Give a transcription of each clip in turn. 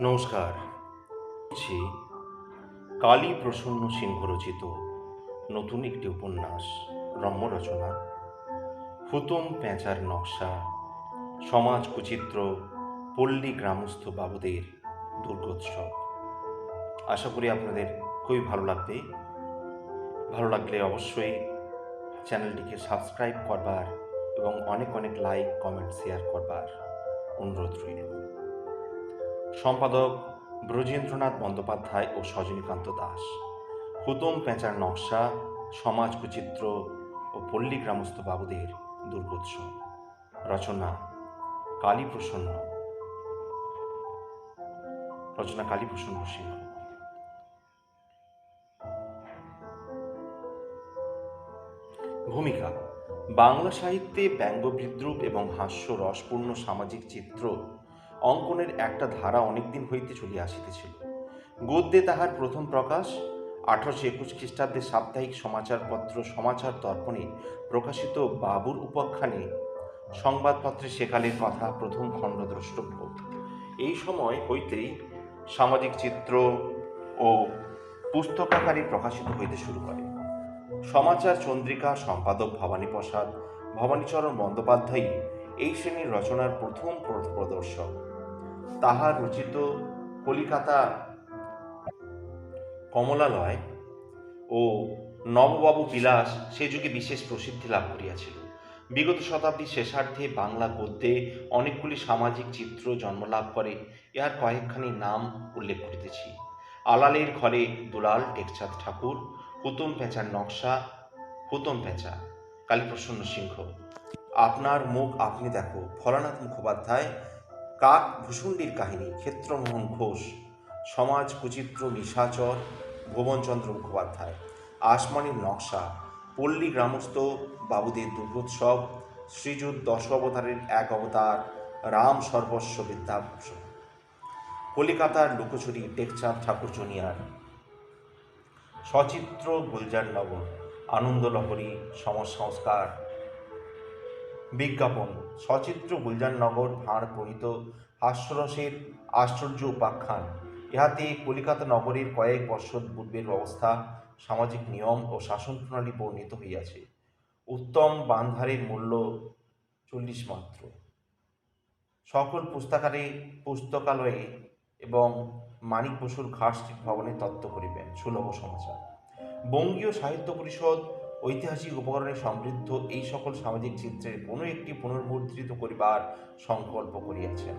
নমস্কার। বলছি কালী প্রসন্ন সিংহ রচিত নতুন একটি উপন্যাস, রম্য রচনা হুতুম পেঁচার নকশা, সমাজ কুচিত্র, পল্লী গ্রামস্থ বাবুদের দুর্গোৎসব। আশা করি আপনাদের খুবই ভালো লাগবে। ভালো লাগলে অবশ্যই চ্যানেলটিকে সাবস্ক্রাইব করবার এবং অনেক অনেক লাইক, কমেন্ট, শেয়ার করবার অনুরোধ রইল। সম্পাদক ব্রজেন্দ্রনাথ বন্দ্যোপাধ্যায় ও সজনীকান্ত দাস। হুতুম পেঁচার নকশা, সমাজ কুচিত্র ও পল্লী গ্রামস্থ বাবুদের দুর্গোৎসব। রচনা কালীপ্রসন্ন সিংহ। ভূমিকা: বাংলা সাহিত্যে ব্যঙ্গ, বিদ্রূপ এবং হাস্য রসপূর্ণ সামাজিক চিত্র অঙ্কনের একটা ধারা অনেকদিন হইতে চলিয়া আসিতেছিল। গদ্যে তাহার প্রথম প্রকাশ 1821 খ্রিস্টাব্দে সাপ্তাহিক সমাচারপত্র সমাচার দর্পণে প্রকাশিত বাবুর উপাখ্যানে সংবাদপত্রে সেকালের কথা প্রথম খণ্ড দ্রষ্টব্য। এই সময় হইতেই সামাজিক চিত্র ও পুস্তকাকারে প্রকাশিত হইতে শুরু করে। সমাচার চন্দ্রিকা সম্পাদক ভবানীচরণ বন্দ্যোপাধ্যায় এই শ্রেণীর রচনার প্রথম প্রদর্শক। তাহার রচিত কলিকাতা কমলালয় ও নববাবু বিলাস সে যুগে বিশেষ প্রসিদ্ধি লাভ করিয়াছিল। বিগত শতাব্দীর শেষার্ধে বাংলা গদ্যে অনেকগুলি সামাজিক চিত্র জন্মলাভ করে। ইহার কয়েকখানি নাম উল্লেখ করিতেছি: আলালের ঘরে দুলাল টেকচাঁদ ঠাকুর, হুতুম পেঁচার নকশা, হুতুম পেঁচা কালীপ্রসন্ন সিংহ, আপনার মুখ আপনি দেখো ফলানাথ মুখোপাধ্যায়, কাক ভূষুণ্ডির কাহিনী ক্ষেত্রমোহন ঘোষ, সমাজ কুচিত্র নিশাচর ভুবনচন্দ্র মুখোপাধ্যায়, আসমানির নকশা, পল্লী গ্রামস্থ বাবুদের দুর্গোৎসব, শ্রীযুত দশাবতারের এক অবতার রাম সর্বস্ব বিদ্যাভূষণ, কলিকাতার লুকোচুরি টেকচাঁদ ঠাকুর জুনিয়র, সচিত্র গুলজারনগর, আনন্দলহরী সংস্কার, বিজ্ঞাপন, সচিত্র গুলজারনগর ভাঁড় প্রণীত হাস্যরসের আশ্চর্য উপাখ্যান। ইহাতে কলিকাতা নগরের কয়েক বৎসর পূর্বের ব্যবস্থা, সামাজিক নিয়ম ও শাসন প্রণালী বর্ণিত হইয়াছে। উত্তম বান্ধারের মূল্য 40 মাত্র। সকল পুস্তকালয়ে এবং মানিক বসুর ঘাট স্ট্রিট ভবনে তত্ত্ব করিবেন। সুলভ সমাচার। বঙ্গীয় সাহিত্য পরিষদ ঐতিহাসিক উপকরণে সমৃদ্ধ এই সকল সামাজিক চিত্রের কোনো একটি পুনর্মুদ্রিত করিবার সংকল্প করিয়াছেন।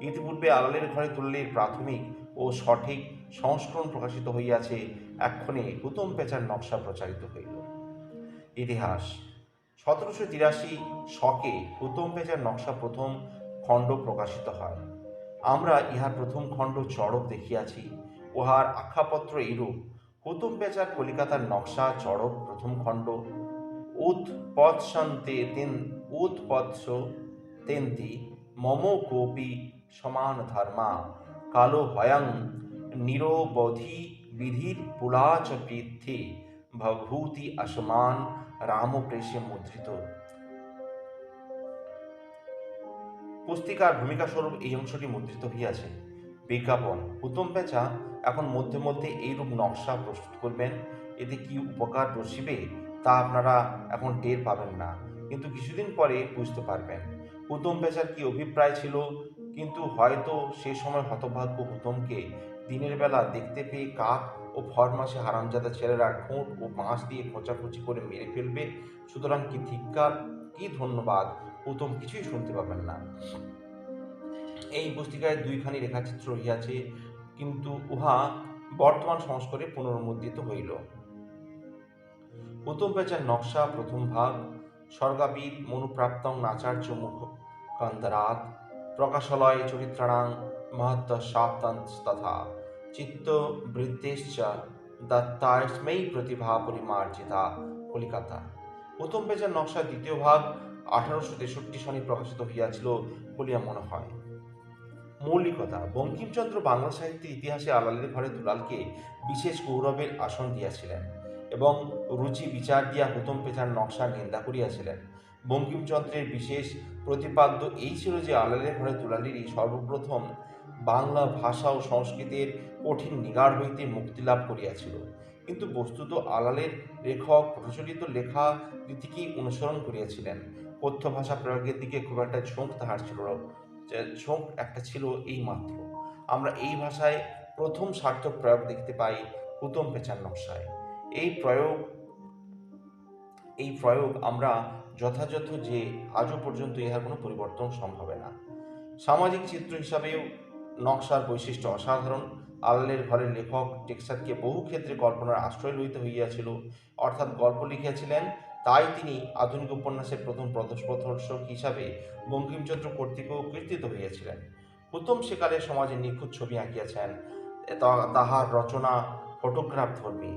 ইতিপূর্বে আলালের ঘরে তুল্যের প্রাথমিক ও সঠিক সংস্করণ প্রকাশিত হইয়াছে। এক্ষণে হুতুম পেঁচার নকশা প্রচারিত হইল। ইতিহাস: 1783 শকে হুতুম পেঁচার নকশা প্রথম খণ্ড প্রকাশিত হয়। আমরা ইহার প্রথম খণ্ড চড়ক দেখিয়াছি। উহার আখ্যাপত্র এইরূপ: হুতুম পেঁচার কলিকাতার নকশা চড়ক প্রথম খণ্ড। উৎপৎস তেন্তি মম কোপি সমান ধর্মা কালো হয়ং নিরবধি বিধির পুলাচ পৃথ্বী ভূতি আসমান রামপ্রেষে মুদ্রিত। পুস্তিকার ভূমিকাস্বরূপ এই অংশটি মুদ্রিত হইয়াছে। বিজ্ঞাপন: হুতুম পেঁচা এখন মধ্যে মধ্যে এইরূপ নকশা প্রস্তুত করবেন। এতে কি উপকার রসিবে তা আপনারা এখন টের পাবেন না, কিন্তু কিছুদিন পরে বুঝতে পারবেন। হুতুম পেঁচার কি অভিপ্রায় ছিল, কিন্তু হয়তো সে সময় হতভাগ্য হুতুমকে দিনের বেলা দেখতে পেয়ে কাক ও ফরমাসে হারামজাদা ছেলেরা ঠোঁট ও বাঁশ দিয়ে খোঁচাখুচি করে মেরে ফেলবে। সুতরাং কি ধিক্কার, কি ধন্যবাদ, হুতুম কিছুই শুনতে পাবেন না। এই পুস্তিকায় 2খানি রেখাচিত্র রহিয়াছে, কিন্তু উহা বর্তমান সংস্করণে পুনর্মুদ্রিত হইল। হুতুম পেঁচার নকশা প্রথম ভাগ। স্বর্গাবীত মনুপ্রাপ্তং আচার্য মুখকান্তরাৎ প্রকাশালয় চরিত্রাণাং মহত্ত্বসাত্তথা চিত্তবৃত্তিশ্চ দত্তাস্मै প্রতিভা পরিমার্জিতা। কলিকাতা। হুতুম পেঁচার নকশা দ্বিতীয় ভাগ 1863 সনে প্রকাশিত হইয়াছিল বলিয়া মনে হয়। মৌলিকতা: বঙ্কিমচন্দ্র বাংলা সাহিত্যের ইতিহাসে আলালের ঘরে দুলালকে বিশেষ গৌরবের আসন দিয়াছিলেন এবং রুচি বিচার দিয়া হুতুম পেঁচার নকশার নিন্দা করিয়াছিলেন। বঙ্কিমচন্দ্রের বিশেষ প্রতিপাদ্য এই ছিল যে আলালের ঘরে দুলালেরই সর্বপ্রথম বাংলা ভাষা ও সংস্কৃতের কঠিন নিগাড় হইতে মুক্তি লাভ করিয়াছিল। কিন্তু বস্তুত আলালের লেখক প্রচলিত লেখা রীতিকেই অনুসরণ করিয়াছিলেন। কথ্য ভাষা প্রয়োগের দিকে খুব একটা ঝোঁক তাহার ছিল না। ঝোঁক একটা ছিল এই মাত্র। আমরা এই ভাষায় প্রথম সার্থক প্রয়োগ দেখতে পাই হুতম পেঁচার নকশায়। এই প্রয়োগ এই প্রয়োগ আমরা যথাযথ যে আজও পর্যন্ত ইহার কোনো পরিবর্তন সম্ভব না। সামাজিক চিত্র হিসাবেও নকশার বৈশিষ্ট্য অসাধারণ। আলালের ঘরের লেখক টেক্সারকে বহু ক্ষেত্রে কল্পনার আশ্রয় লইতে হইয়াছিল, অর্থাৎ গল্প লিখিয়াছিলেন। তাই তিনি আধুনিক উপন্যাসের প্রথম পথপ্রদর্শক হিসাবে বঙ্কিমচন্দ্র কর্তৃকও কীর্তিত হইয়াছিলেন। হুতম সেকালে সমাজের নিখুঁত ছবি আঁকিয়াছেন। তাহার রচনা ফটোগ্রাফ ধর্মী।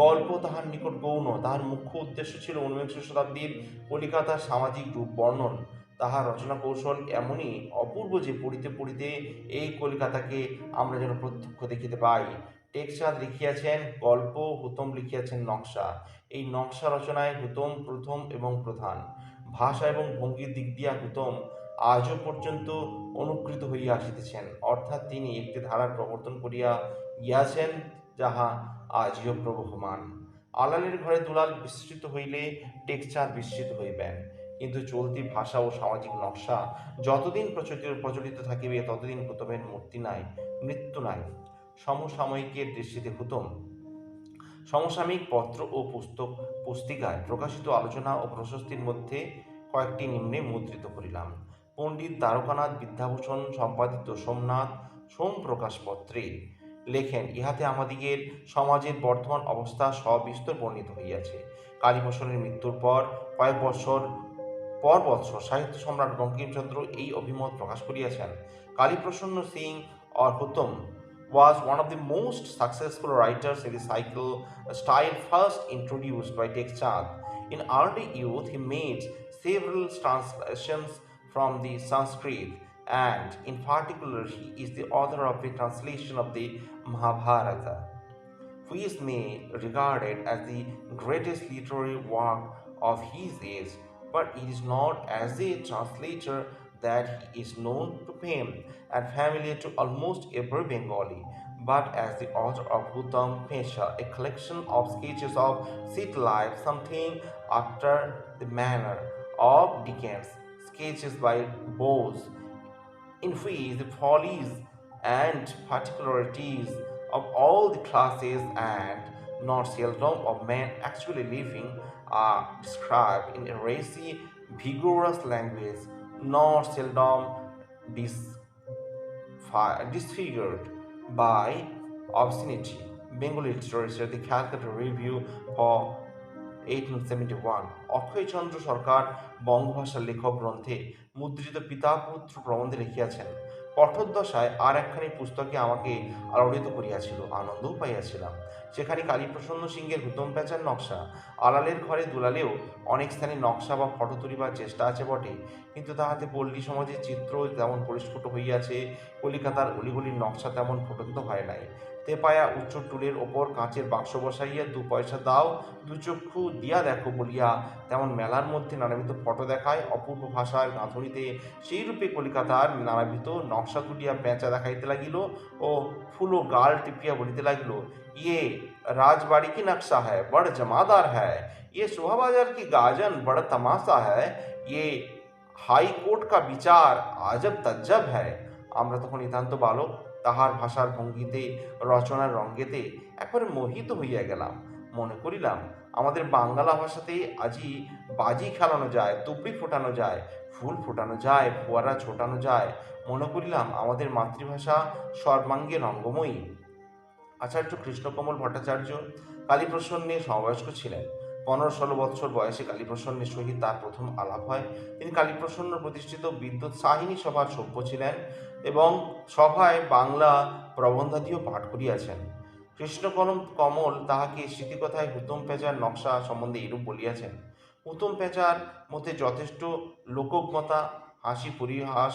গল্প তাহার নিকট গৌণ। তাহার মুখ্য উদ্দেশ্য ছিল ঊনবিংশ শতাব্দীর কলিকাতার সামাজিক রূপ বর্ণন। তাহার রচনা কৌশল এমনই অপূর্ব যে পড়িতে পড়িতে এই কলিকাতাকে আমরা যেন প্রত্যক্ষ দেখিতে পাই। টেকচাঁদ লিখিয়াছেন গল্প, হুতম লিখিয়াছেন নকশা। এই নকশা রচনায় হুতম প্রথম এবং প্রধান। ভাষা এবং ভঙ্গির দিক দিয়া হুতম আজও পর্যন্ত অনুকৃত হইয়া আসিতেছেন, অর্থাৎ তিনি একটি ধারার প্রবর্তন করিয়া গিয়াছেন যাহা আজিও প্রবহমান। আলালের ঘরে দুলাল বিস্মৃত হইলে টেকচাঁদ বিস্মৃত হইবেন। কিন্তু চলতি ভাষা ও সামাজিক নকশা যতদিন প্রচলিত থাকিবে ততদিন হুতমের মূর্তি নাই, মৃত্যু নাই। সমসাময়িকের দৃষ্টিতে হুতম সমসাময়িক পত্র ও পুস্তিকায় প্রকাশিত আলোচনা ও প্রশস্তির মধ্যে কয়েকটি নিম্নে মুদ্রিত করিলাম। পণ্ডিত দ্বারকানাথ বিদ্যাভূষণ সম্পাদিত সোমনাথ সোম প্রকাশ পত্রে লেখেন, ইহাতে আমাদিগের সমাজের বর্তমান অবস্থা সবিস্তর বর্ণিত হইয়াছে। কালীপ্রসন্নের মৃত্যুর পর কয়েক বৎসর সাহিত্য সম্রাট বঙ্কিমচন্দ্র এই অভিমত প্রকাশ করিয়াছেন। Kaliprasanna Singh or Hutam was one of the most successful writers in the cycle style first introduced by Tekchand. In early youth, he made several translations from the Sanskrit, and in particular, he is the author of the translation of the Mahabharata, which is regarded as the greatest literary work of his age, but it is not as a translator that he is known to fame and familiar to almost every Bengali, but as the author of Hutam Pesha, a collection of sketches of city life, something after the manner of Dickens, sketches by Bose, in which the follies and particularities of all the classes and not seldom of men actually living are described in a racy, vigorous language, not seldom disfigured by obscenity. Bengali Literature, the Calcutta Review for 1871, Akshaychandra সরকার বঙ্গভাষার লেখক গ্রন্থে মুদ্রিত পিতা পুত্র প্রবন্ধে লিখিয়াছেন, কঠোরদশায় আর একখানি পুস্তকে আমাকে আলোড়িত করিয়াছিল, আনন্দও পাইয়াছিলাম। সেখানে কালীপ্রসন্ন সিংহের হুতম প্যাঁচার নকশা। আলালের ঘরে দুলালেও অনেক স্থানে নকশা বা ফটো তুলিবার চেষ্টা আছে বটে, কিন্তু তাহাতে পল্লী সমাজের চিত্র তেমন পরিস্ফুট হইয়াছে, কলিকাতার অলিগলির নকশা তেমন ফুটন্ত হয় নাই। তেপায়া উচ্চ টুলের ওপর কাঁচের বাক্স বসাইয়া 2 পয়সা দাও, 2 চক্ষু দিয়া দেখো বলিয়া তেমন মেলার মধ্যে নানাবিধ ফটো দেখায়। অপূর্ব ভাষার গাঁথনিতে সেইরূপে কলিকাতার নানাবিধ নকশা তুলিয়া পেঁচা দেখাইতে লাগিল ও ফুলো গাল টিপিয়া বলিতে লাগিল, ইয়ে রাজবাড়ি কি নকশা হ্যায়, বড় জমাদার হ্যায়, ইয়ে শোভাবাজার কি গাজন, বড় তামাশা হ্যায়, ইয়ে হাইকোর্ট কা বিচার আজব তজ্জব হ্যায়। আমরা তখন নিতান্ত বালক, তাহার ভাষার ভঙ্গিতে রচনার রঙ্গেতে একবারে মোহিত হইয়া গেলাম। মনে করিলাম আমাদের বাংলা ভাষাতে আজি বাজি খেলানো যায়, তুবড়ি ফোটানো যায়, ফুল ফোটানো যায়, ফোয়ারা ছোটানো যায়। মনে করিলাম আমাদের মাতৃভাষা সর্বাঙ্গে রঙ্গময়ী। আচার্য কৃষ্ণকমল ভট্টাচার্য কালীপ্রসন্নে সমবয়স্ক ছিলেন। 15-16 বৎসর বয়সে কালীপ্রসন্নের সহিত তার প্রথম আলাপ হয়। তিনি কালীপ্রসন্ন প্রতিষ্ঠিত বিদ্যুৎ সাহিনী সভার সভ্য ছিলেন এবং সভায় বাংলা প্রবন্ধাদিও পাঠ করিয়াছেন। কমল তাহাকে স্মৃতিকথায় হুতম পেঁচার নকশা সম্বন্ধে এরূপ বলিয়াছেন, হুতম পেঁচার মধ্যে যথেষ্ট লোকজ্ঞতা, হাসি পরিহাস,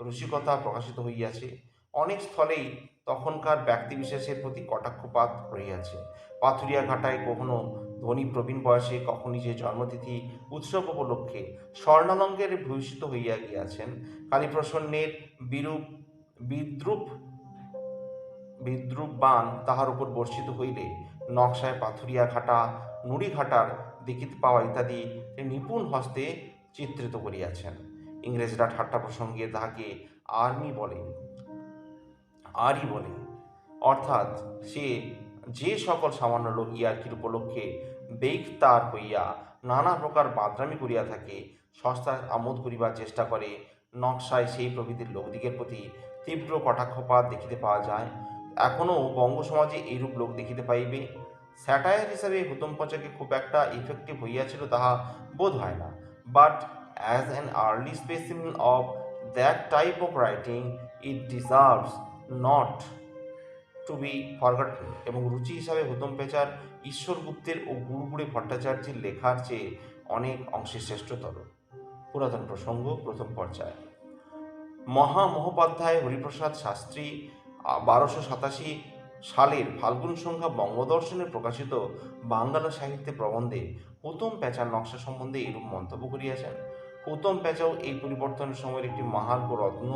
রসিকতা প্রকাশিত হইয়াছে। অনেক স্থলেই তখনকার ব্যক্তিবিশেষের প্রতি কটাক্ষপাত রহিয়াছে। পাথুরিয়া ঘাটায় কখনো ধনী প্রবীণ বয়সে, কখনো নিজের জন্মতিথি উৎসব উপলক্ষে স্বর্ণালঙ্কারে ভূষিত হইয়া গিয়াছেন। কালীপ্রসন্নের বিরূপ বিদ্রুপ বিদ্রুপ বাণ তাহার উপর বর্ষিত হইলে নকশায় পাথুরিয়া ঘাটা, নুড়ি ঘাটার দেখিতে পাওয়া ইত্যাদি নিপুণ হস্তে চিত্রিত করিয়াছেন। ইংরেজরা ঠাট্টা প্রসঙ্গে তাহাকে আরই বলে, অর্থাৎ সে যে সকল সামান্য লোক ইয়ার্কির উপলক্ষে বেইখতার হইয়া নানা প্রকার বাদরামি করিয়া থাকে, সস্তায় আমোদ করিবার চেষ্টা করে, নকশায় সেই প্রভৃতির লোকদিগের প্রতি তীব্র কটাক্ষপাত দেখিতে পাওয়া যায়। এখনও বঙ্গ সমাজে এইরূপ লোক দেখিতে পাইবে। স্যাটায়ার হিসাবে হুতম পচাকে খুব একটা ইফেক্টিভ হইয়াছিল তাহা বোধ হয় না, but as an early specimen of that type of writing it deserves not to be forgotten. এবং রুচি হিসাবে হুতম পেচার ঈশ্বর গুপ্তের ও গুড়গুড়ে ভট্টাচার্যের লেখার চেয়ে অনেক অংশে শ্রেষ্ঠতর। পুরাতন প্রসঙ্গ প্রথম পর্যায়। মহামহোপাধ্যায় হরিপ্রসাদ শাস্ত্রী 1287 সালের ফাল্গুন সংখ্যা বঙ্গদর্শনে প্রকাশিত বাংলা সাহিত্যে প্রবন্ধে হুতম প্যাঁচার নকশা সম্বন্ধে এরূপ মন্তব্য করিয়াছেন। হুতম প্যাঁচাও এই পরিবর্তনের সময়ের একটি মাহার্ঘ রত্ন।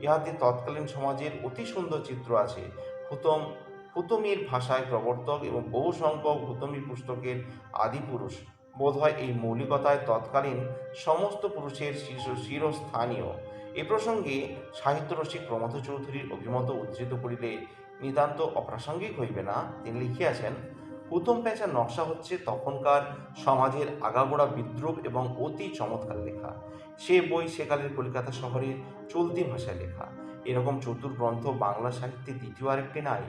ইহাতে তৎকালীন সমাজের অতি সুন্দর চিত্র আছে। হুতমের ভাষায় প্রবর্তক এবং বহু সংখ্যক হুতমি পুস্তকের আদিপুরুষ বোধহয় এই মৌলিকতায় তৎকালীন সমস্ত পুরুষের শিরস্থানীয়। এ প্রসঙ্গে সাহিত্যরসিক প্রমথ চৌধুরীর অভিমত উদ্ধৃত করিলে নিতান্ত অপ্রাসঙ্গিক হইবে না। তিনি লিখিয়াছেন, হুতম প্যাঁচার নকশা হচ্ছে তখনকার সমাজের আগাগোড়া বিদ্রুপ এবং অতি চমৎকার লেখা। সে বই সেকালের কলিকাতা শহরের চলতি ভাষায় লেখা। এরকম চতুর গ্রন্থ বাংলা সাহিত্যে দ্বিতীয় আরেকটি নাই।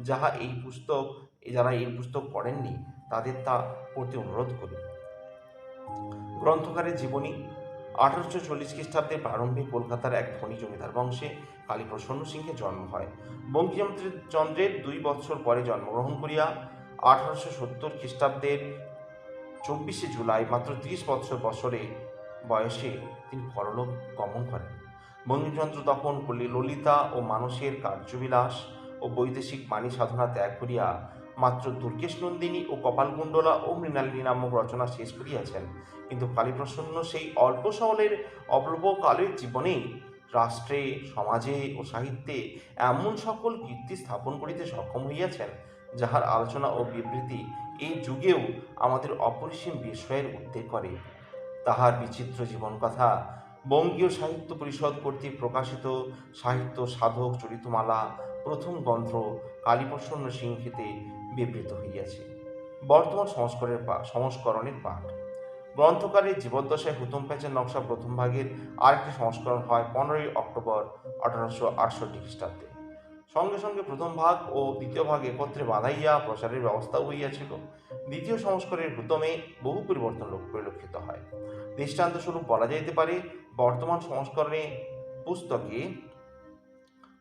যারা এই পুস্তক পড়েননি তাদের তা পড়তে অনুরোধ করি। গ্রন্থকারের জীবনী। 1840 খ্রিস্টাব্দের প্রারম্ভে কলকাতার এক ধনী জমিদার বংশে কালীপ্রসন্ন সিংহের জন্ম হয়। বঙ্কিমচন্দ্রের 2 বৎসর পরে জন্মগ্রহণ করিয়া 1870 খ্রিস্টাব্দের 24 জুলাই মাত্র 30 বৎসরে বয়সে তিনি পরলোক গমন করেন। বঙ্কিমচন্দ্র তখন ললিতা ও মানসের কার্যবিলাস ও বৈদেশিক বাণী সাধনা ত্যাগ করিয়া মাত্র দুর্গেশ নন্দিনী ও কপালকুণ্ডলা ও মৃণালিনী নামক রচনা শেষ করিয়াছেন। কিন্তু কালীপ্রসন্ন সেই অল্পকালের জীবনেই রাষ্ট্রে, সমাজে ও সাহিত্যে এমন সকল কীর্তি স্থাপন করিতে সক্ষম হইয়াছেন, যাহার আলোচনা ও বিবৃতি এই যুগেও আমাদের অপরিসীম বিস্ময়ের উদ্রেক করে। তাহার বিচিত্র জীবনকথা বঙ্গীয় সাহিত্য পরিষদ কর্তৃক প্রকাশিত সাহিত্য সাধক চরিতমালা প্রথম গ্রন্থ কালীপ্রসন্ন সিংহেতে বিবৃত হইয়াছে। বর্তমান সংস্করণের পাঠ। গ্রন্থকারের জীবদ্দশায় হুতম প্যাঁচার নকশা প্রথম ভাগের আরেকটি সংস্করণ হয় 15 অক্টোবর 1868 খ্রিস্টাব্দে। সঙ্গে সঙ্গে প্রথম ভাগ ও দ্বিতীয় ভাগ একত্রে বাঁধাইয়া প্রচারের ব্যবস্থাও হইয়াছিল। দ্বিতীয় সংস্করণের হুতমে বহু পরিবর্তন পরিলক্ষিত হয়। দৃষ্টান্তস্বরূপ বলা যাইতে পারে, বর্তমান সংস্করণে পুস্তকে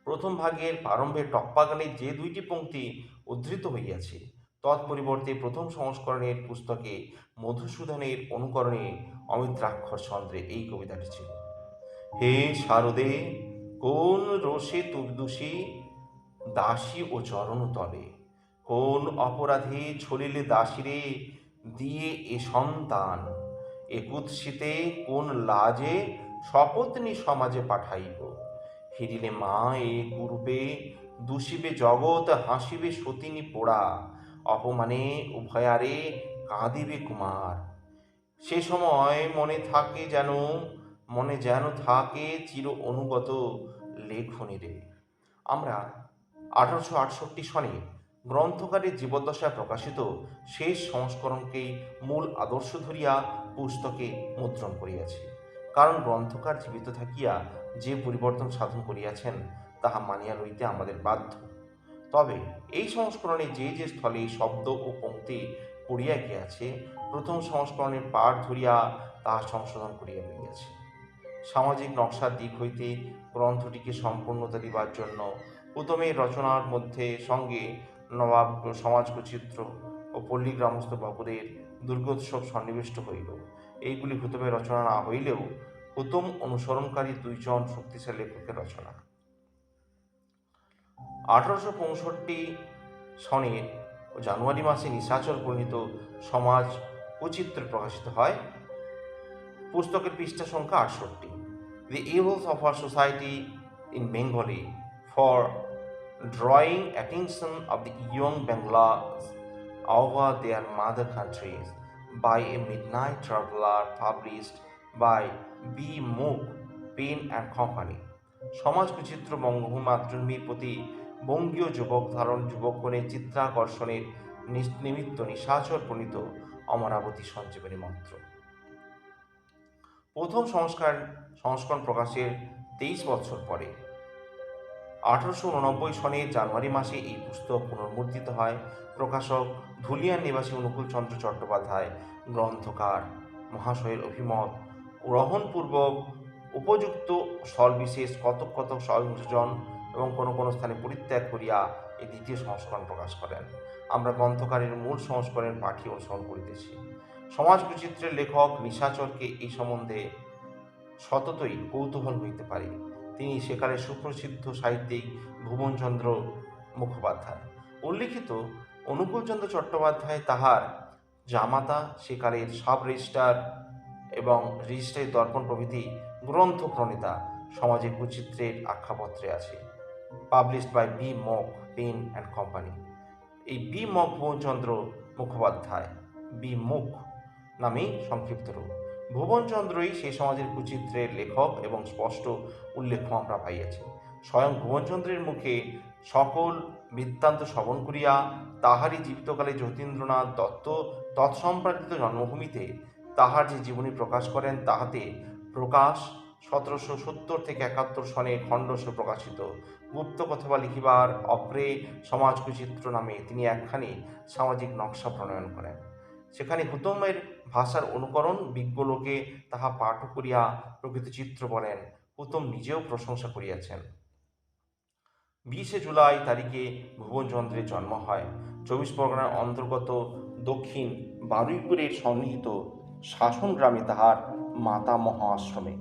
প্রথম ভাগের প্রারম্ভে টপ্পাগানে যে 2টি পংক্তি উদ্ধৃত হইয়াছে, তৎপরিবর্তে প্রথম সংস্করণের পুস্তকে মধুসূদনের অনুকরণে অমিত্রাক্ষর চন্দ্রে এই কবিতাটি ছিল। হে শারদে, কোন রোষে তুবদুষী দাসী ও চরণ তলে, কোন অপরাধে ছলিলে দাসীরে দিয়ে এ সন্তান, এ কুৎসিতে কোন লাজে সপত্নী সমাজে পাঠাইব, ফিরিলে মা এ কুরূপে দূষিবে জগৎ, হাসিবে সতিনী পোড়া, অপমানে উভয়ারে কাঁদিবে কুমার। সে সময় মনে যেন থাকে চির অনুগত লেখনীরে। আমরা 1868 সনে গ্রন্থকারের জীবদ্দশায় প্রকাশিত শেষ সংস্করণকেই মূল আদর্শ ধরিয়া পুস্তকে মুদ্রণ করিয়াছি। কারণ গ্রন্থকার জীবিত থাকিয়া যে পরিবর্তন সাধন করিয়াছেন তাহা মানিয়া লইতে আমাদের বাধ্য। তবে এই সংস্করণে যে যে স্থলে শব্দ ও পংক্তি পড়িয়া গিয়াছে, প্রথম সংস্করণের পাঠ ধরিয়া তাহা সংশোধন করিয়া লইয়াছে। সামাজিক নকশার দিক হইতে গ্রন্থটিকে সম্পূর্ণতা দিবার জন্য হুতমের রচনার সঙ্গে নবাব সমাজচিত্র ও পল্লী গ্রামস্থ বাবুদের দুর্গোৎসব সন্নিবিষ্ট হইল। এইগুলি হুতমের রচনা না হইলেও হুতম অনুসরণকারী 2 জন শক্তিশালী লেখকের রচনা। 1865 সনের জানুয়ারি মাসে নিশাচর পরিণীত সমাজ চিত্র প্রকাশিত হয়। পুস্তকের পৃষ্ঠা সংখ্যা 68। The Evils of Our Society in Bengali for drawing attention of the young Bengalis over their mother countries by a midnight traveler published by B. Mook, Pen and Company. সমাজ বিচিত্র বঙ্গভূমি মাতৃভূমির প্রতি বঙ্গীয় যুবকগণের চিত্রাকর্ষণের নিমিত্ত নিশাচর প্রণীত অমরাবতী সঞ্জীবনী মন্ত্র। প্রথম সংস্করণ প্রকাশের 23 বছর পরে 1889 সনের জানুয়ারি মাসে এই পুস্তক পুনর্মুদ্রিত হয়। প্রকাশক ধুলিয়ান নিবাসী অনুকূলচন্দ্র চট্টোপাধ্যায় গ্রন্থকার মহাশয়ের অভিমত গ্রহণপূর্বক উপযুক্ত স্থলবিশেষ কতক সংযোজন এবং কোনো স্থানে পরিত্যাগ করিয়া এই দ্বিতীয় সংস্করণ প্রকাশ করেন। আমরা গ্রন্থকারের মূল সংস্করণের পাঠই অনুসরণ করিতেছি। সমাজ বৈচিত্র্যের লেখক নিশাচরকে এই সম্বন্ধে সততই কৌতূহল হইতে পারে। তিনি সেকালের সুপ্রসিদ্ধ সাহিত্যিক ভুবনচন্দ্র মুখোপাধ্যায়। উল্লিখিত অনুকূলচন্দ্র চট্টোপাধ্যায় তাহার জামাতা সেকালের সাব রেজিস্ট্রার এবং রেজিস্ট্রারি দর্পণ প্রভৃতি গ্রন্থ প্রণেতা। সামাজিক বৈচিত্র্যের আখ্যাপত্রে আছে published by B Mook, pen and company. এই বি মক ভুবনচন্দ্র মুখোপাধ্যায়, বি মুখ নামেই সংক্ষিপ্ত রূপ। ভুবনচন্দ্রই সেই সমাজের বৈচিত্র্যের লেখক এবং স্পষ্ট উল্লেখ আমরা পাইয়াছি। স্বয়ং ভুবনচন্দ্রের মুখে সকল বৃত্তান্ত শ্রবণ করিয়া তাহারই জীবিতকালে যতীন্দ্রনাথ দত্ত তৎসম্প্রাপ্ত জন্মভূমিতে তাহার যে জীবনী প্রকাশ করেন, তাহাতে প্রকাশ 1770 থেকে 71 সনে খণ্ডস্ব প্রকাশিত গুপ্তকথা লিখিবার অগ্রে সমাজ বৈচিত্র্য নামে তিনি একখানি সামাজিক নকশা প্রণয়ন করেন। সেখানে হুতমের ভাষার অনুকরণ বিজ্ঞ লোকে তাহা পাঠ করিয়া প্রকৃত চিত্র বলেন। হুতম নিজেও প্রশংসা করিয়াছেন। 20 জুলাই তারিখে ভুবনচন্দ্রের জন্ম হয় 24 পরগনার অন্তর্গত দক্ষিণ বারুইপুরের সন্নিহিত শাসন গ্রামে তাহার মাতামহ আশ্রমে।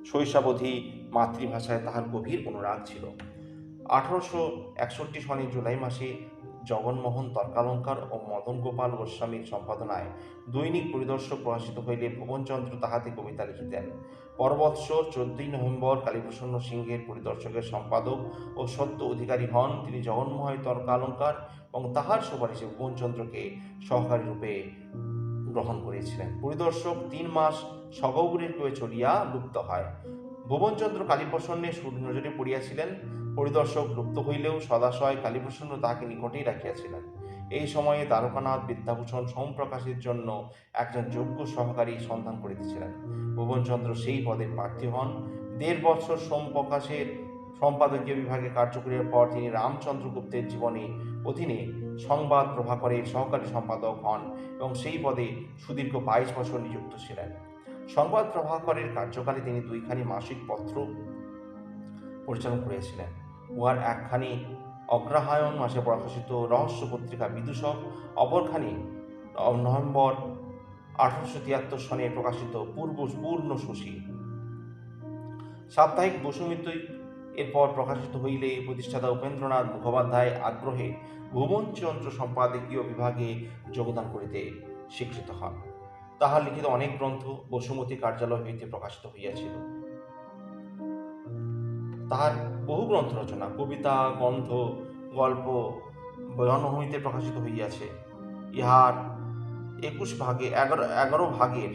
শৈশবাবধি মাতৃভাষায় তাহার গভীর অনুরাগ ছিল। 1861 সনের জুলাই মাসে জগনমোহন তর্কালঙ্কার ও মদন গোপাল গোস্বামীর সম্পাদনায় দৈনিক পরিদর্শক প্রকাশিত হইলে ভুবনচন্দ্র তাহাতে কবিতা লিখিতেন। পরবৎসর 14 নভেম্বর কালীপ্রসন্ন সিংহের পরিদর্শকের সম্পাদক ও সত্য অধিকারী হন তিনি জগন্মোহন তর্কালঙ্কার এবং তাহার সুপারিশে ভুবনচন্দ্রকে সহকারী রূপে গ্রহণ করেছিলেন। পরিদর্শক 3 মাস সগৌরের হয়ে চলিয়া লুপ্ত হয়। ভুবনচন্দ্র কালীপ্রসন্নের সুনজরে পড়িয়াছিলেন। পরিদর্শক লুপ্ত হইলেও সদাশয় কালীপ্রসন্ন তাহাকে নিকটেই রাখিয়াছিলেন। এই সময়ে দ্বারকানাথ বিদ্যাভূষণ সোমপ্রকাশের জন্য একজন যোগ্য সহকারী সন্ধান করিতেছিলেন। ভুবনচন্দ্র সেই পদে প্রার্থী হন। 1.5 বছর সোমপ্রকাশের সম্পাদকীয় বিভাগে কার্য করিবার পর তিনি রামচন্দ্র গুপ্তের জীবনী অধীনে সংবাদ প্রভাকরের সহকারী সম্পাদক হন এবং সেই পদে সুদীর্ঘ 22 বছর নিযুক্ত ছিলেন। সংবাদ প্রভাকরের কার্যকালে তিনি 2খানি মাসিক পত্র পরিচালনা করিয়াছিলেন। উহার একখানি অগ্রহায়ণ মাসে প্রকাশিত রহস্য পত্রিকা বিদূষক, অপরখানি নভেম্বর 1873 সনে প্রকাশিত পূর্ণ শশী সাপ্তাহিক বসুমিত্র এরপর প্রকাশিত হইলে প্রতিষ্ঠাতা উপেন্দ্রনাথ মুখোপাধ্যায় আগ্রহে ভুবনচন্দ্র সম্পাদকীয় বিভাগে যোগদান করিতে স্বীকৃত হন। তাহার লিখিত অনেক গ্রন্থ বসুমতী কার্যালয় হইতে প্রকাশিত হইয়াছিল। তাহার বহু গ্রন্থ রচনা, কবিতা, গ্রন্থ, গল্প জন্মভূমিতে প্রকাশিত হইয়াছে। ইহার 11 ভাগের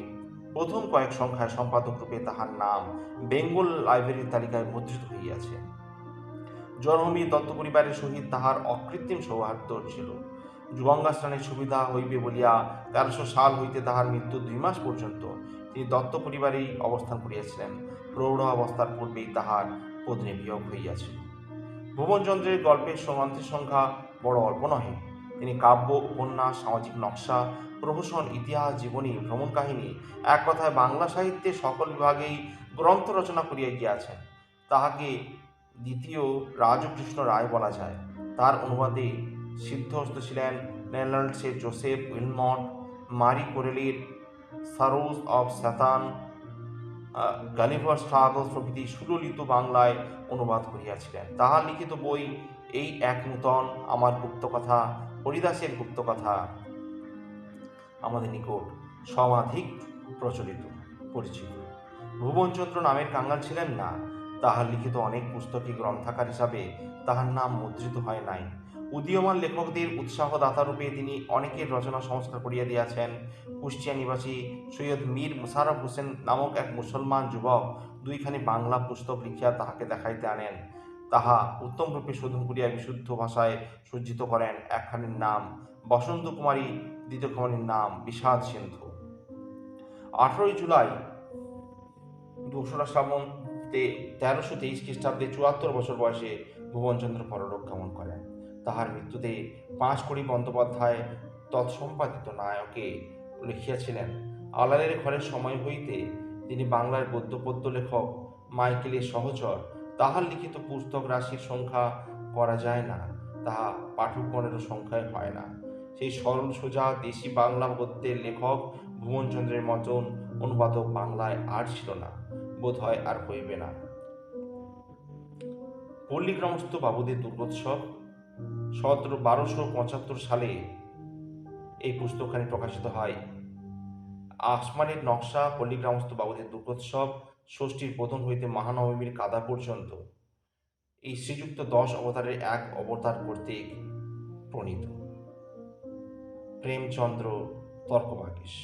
প্রথম কয়েক সংখ্যায় সম্পাদক রূপে তাহার নাম বেঙ্গল লাইব্রেরির তালিকায় মুদ্রিত হইয়াছে। জন্মভূমি দত্ত পরিবারের সহিত তাহার অকৃত্রিম সৌহার্দ্য ছিল। গঙ্গা স্নানের সুবিধা হইবে বলিয়া 1300 সাল হইতে তাহার মৃত্যু 2 মাস পর্যন্ত তিনি দত্ত পরিবারেই অবস্থান করিয়াছিলেন। প্রৌঢ় অবস্থার পূর্বেই তাহার পত্নী বিয়োগ হইয়াছিল। ভুবনচন্দ্রের গল্পের গ্রন্থের সংখ্যা বড় অল্প নহে। তিনি কাব্য, উপন্যাস, সামাজিক নকশা, প্রহসন, ইতিহাস, জীবনী, ভ্রমণ কাহিনী, এক কথায় বাংলা সাহিত্যের সকল বিভাগেই গ্রন্থ রচনা করিয়া গিয়াছেন। তাহাকে দ্বিতীয় রাজকৃষ্ণ রায় বলা যায়। তার অনুবাদে সিদ্ধহস্ত ছিলেন নেদারল্যান্ডসের জোসেফ উইলমট, মারি কোরেলির সারোজ অফ স্যাতান, গালিভার স্ট্রাগলস প্রভৃতি সুললিত বাংলায় অনুবাদ করিয়াছিলেন। তাহার লিখিত বই এই এক নূতন, আমার গুপ্তকথা, হরিদাসের গুপ্তকথা আমাদের নিকট সমাধিক পরিচিত। ভুবনচন্দ্র নামের কাঙ্গাল ছিলেন না। তাহার লিখিত অনেক পুস্তকই গ্রন্থাকার হিসাবে তাহার নাম মুদ্রিত হয় নাই। উদীয়মান লেখকদের উৎসাহদাতারূপে তিনি অনেকের রচনা সংস্কার করিয়া দিয়াছেন। কুষ্টিয়া নিবাসী সৈয়দ মীর মোশাররফ হোসেন নামক এক মুসলমান যুবক দুইখানি বাংলা পুস্তক লিখিয়া তাহাকে দেখাইতে আনেন। তাহা উত্তমরূপে শোধন করিয়া বিশুদ্ধ ভাষায় সজ্জিত করেন। একখানির নাম বসন্ত কুমারী, দ্বিতীয় খানির নাম বিষাদ সিন্ধু। 18 জুলাই দোসরা শ্রাবণতে 1323 খ্রিস্টাব্দে 74 বছর বয়সে ভুবনচন্দ্র পরলোক গমন করেন। তাহার মৃত্যুতে পাঁচকড়ি বন্দ্যোপাধ্যায় তৎসম্পাদিত নায়কে লিখিয়াছিলেন, আলালের ঘরের সময় হইতে তিনি বাংলার গদ্যপদ্য লেখক মাইকেলের সহচর। তাহার লিখিত পুস্তক রাশির সংখ্যা করা যায় না, তাহা পাঠকগণেরও সংখ্যায় হয় না। সেই সরল সোজা দেশি বাংলা গদ্যের লেখক ভুবনচন্দ্রের মতন অনুবাদক বাংলায় আর ছিল না, বোধ হয় আর হইবে না। পল্লীগ্রামস্থ বাবুদের দুর্গোৎসব 1275 সালে এই পুস্তকখানি প্রকাশিত হয়। আসমানের নকশা পল্লীগ্রামস্থ বাবুদের দুর্গোৎসব ষষ্ঠীর বোধন হইতে মহানবমীর কাদা পর্যন্ত এই শ্রীযুক্ত 10 অবতারের এক অবতার কর্তৃক প্রণীত। প্রেমচন্দ্র তর্কবাগীশ।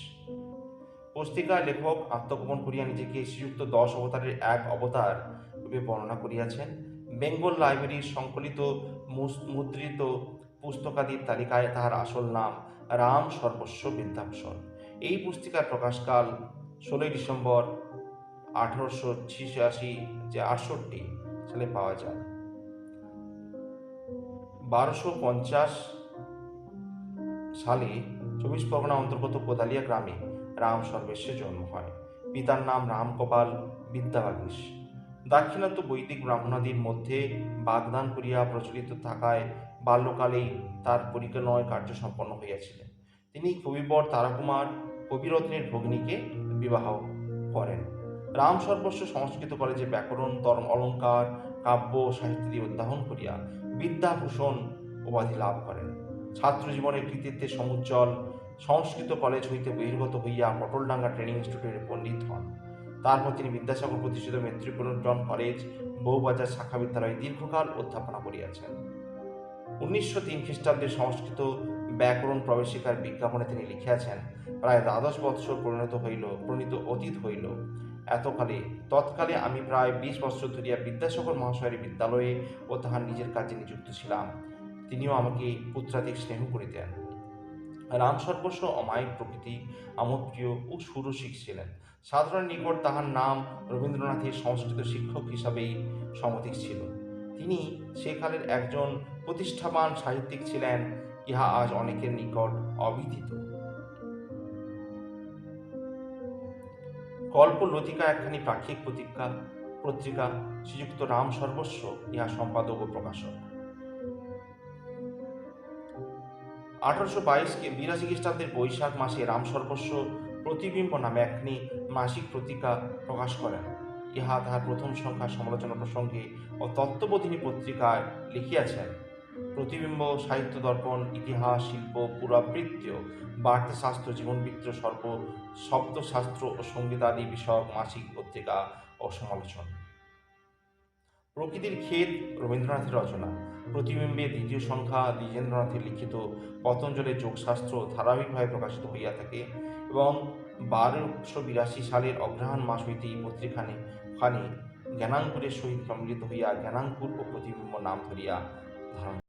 পুস্তিকায় লেখক আত্মগোপন করিয়া নিজেকে শ্রীযুক্ত 10 অবতারের এক অবতার রূপে বর্ণনা করিয়াছেন। বেঙ্গল লাইব্রেরির সংকলিত মুদ্রিত পুস্তকাদির তালিকায় তাহার আসল নাম রাম সর্বস্ব বিদ্যাভূষণ। এই পুস্তিকার প্রকাশকাল 16 ডিসেম্বর 1868 সালে পাওয়া যায়। 1250 সালে 24 পরগনা অন্তর্গত কোদালিয়া গ্রামে রাম সর্বেশ্বর জন্ম হয়। পিতার নাম রামগোপাল বিদ্যাবাগীশ। দাক্ষিণাত্য বৈদিক ব্রাহ্মণাদির মধ্যে বাগদান করিয়া প্রচলিত থাকায় বাল্যকালেই তার পরিণয় কার্য সম্পন্ন হইয়াছিলেন। তিনি কবিবর তারাকুমার কবিরত্নের ভগ্নীকে বিবাহ করেন। রাম সর্বস্ব সংস্কৃত কলেজে ব্যাকরণ, অলঙ্কার, কাব্য সাহিত্যাদি অধ্যয়ন করিয়া বিদ্যাভূষণ উপাধি লাভ করেন। ছাত্র জীবনের কৃতিত্বে সমুজ্জ্বল। সংস্কৃত কলেজ হইতে বহির্গত হইয়া পটলডাঙ্গা ট্রেনিং ইনস্টিটিউটের পণ্ডিত হন। তারপর তিনি বিদ্যাসাগর প্রতিষ্ঠিত মেট্রোপলিটন কলেজ, বউবাজার শাখা বিদ্যালয়ে দীর্ঘকাল অধ্যাপনা করিয়াছেন। 1903 খ্রিস্টাব্দে সংস্কৃত ব্যাকরণ প্রবেশিকার বিজ্ঞাপনে তিনি লিখিয়াছেন, প্রায় 12 বৎসর পরিণত অতীত হইল। তৎকালে আমি প্রায় 20 বৎসর ধরিয়া বিদ্যাসাগর মহাশয়ের বিদ্যালয়ে ও তাহার নিজের কাজে নিযুক্ত ছিলাম। তিনিও আমাকে পুত্রাধিক স্নেহ করিতেন। রাম সর্বস্ব অমায়িক প্রকৃতি, আমোদপ্রিয় ও সুরসিক ছিলেন। সাধারণ নিকট তাহার নাম রবীন্দ্রনাথের সংস্কৃত শিক্ষক হিসাবেই সমধিক ছিল। তিনি সেকালের একজন প্রতিষ্ঠাবান সাহিত্যিক ছিলেন, ইহা আজ অনেকের নিকট অবিদিত। কল্পলতিকা একখানি পাক্ষিক পত্রিকা, শ্রীযুক্ত রাম সর্বস্ব ইহা সম্পাদক ও প্রকাশক। 1882 খ্রিস্টাব্দের বৈশাখ মাসে রাম সর্বস্ব প্রতিবিম্ব নামে একখানি মাসিক পত্রিকা প্রকাশ করেন। ইহা তাহার প্রথম সংখ্যা সমালোচনা প্রসঙ্গে ও তত্ত্ববোধিনী পত্রিকায় লিখিয়াছেন। প্রতিবিম্ব, সাহিত্য দর্পণ, ইতিহাস, শিল্প, পুরাবৃত্ত, বার্তাশাস্ত্র, জীবনবৃত্ত, শব্দশাস্ত্র ও সঙ্গীতাদি বিষয়ক মাসিক পত্রিকা ও সমালোচনা। প্রকৃতির ক্ষেত রবীন্দ্রনাথের রচনা। প্রতিবিম্বে দ্বিতীয় সংখ্যা দ্বিজেন্দ্রনাথের লিখিত পতঞ্জলির যোগশাস্ত্র ধারাবাহিকভাবে প্রকাশিত হইয়া থাকে এবং 1282 সালের অগ্রহায়ণ মাস হইতে এই পত্রিকাখানি জ্ঞানাঙ্কুরের সহিত সম্মিলিত হইয়া জ্ঞানাঙ্কুর ও প্রতিবিম্ব নাম ধরিয়া ধারণ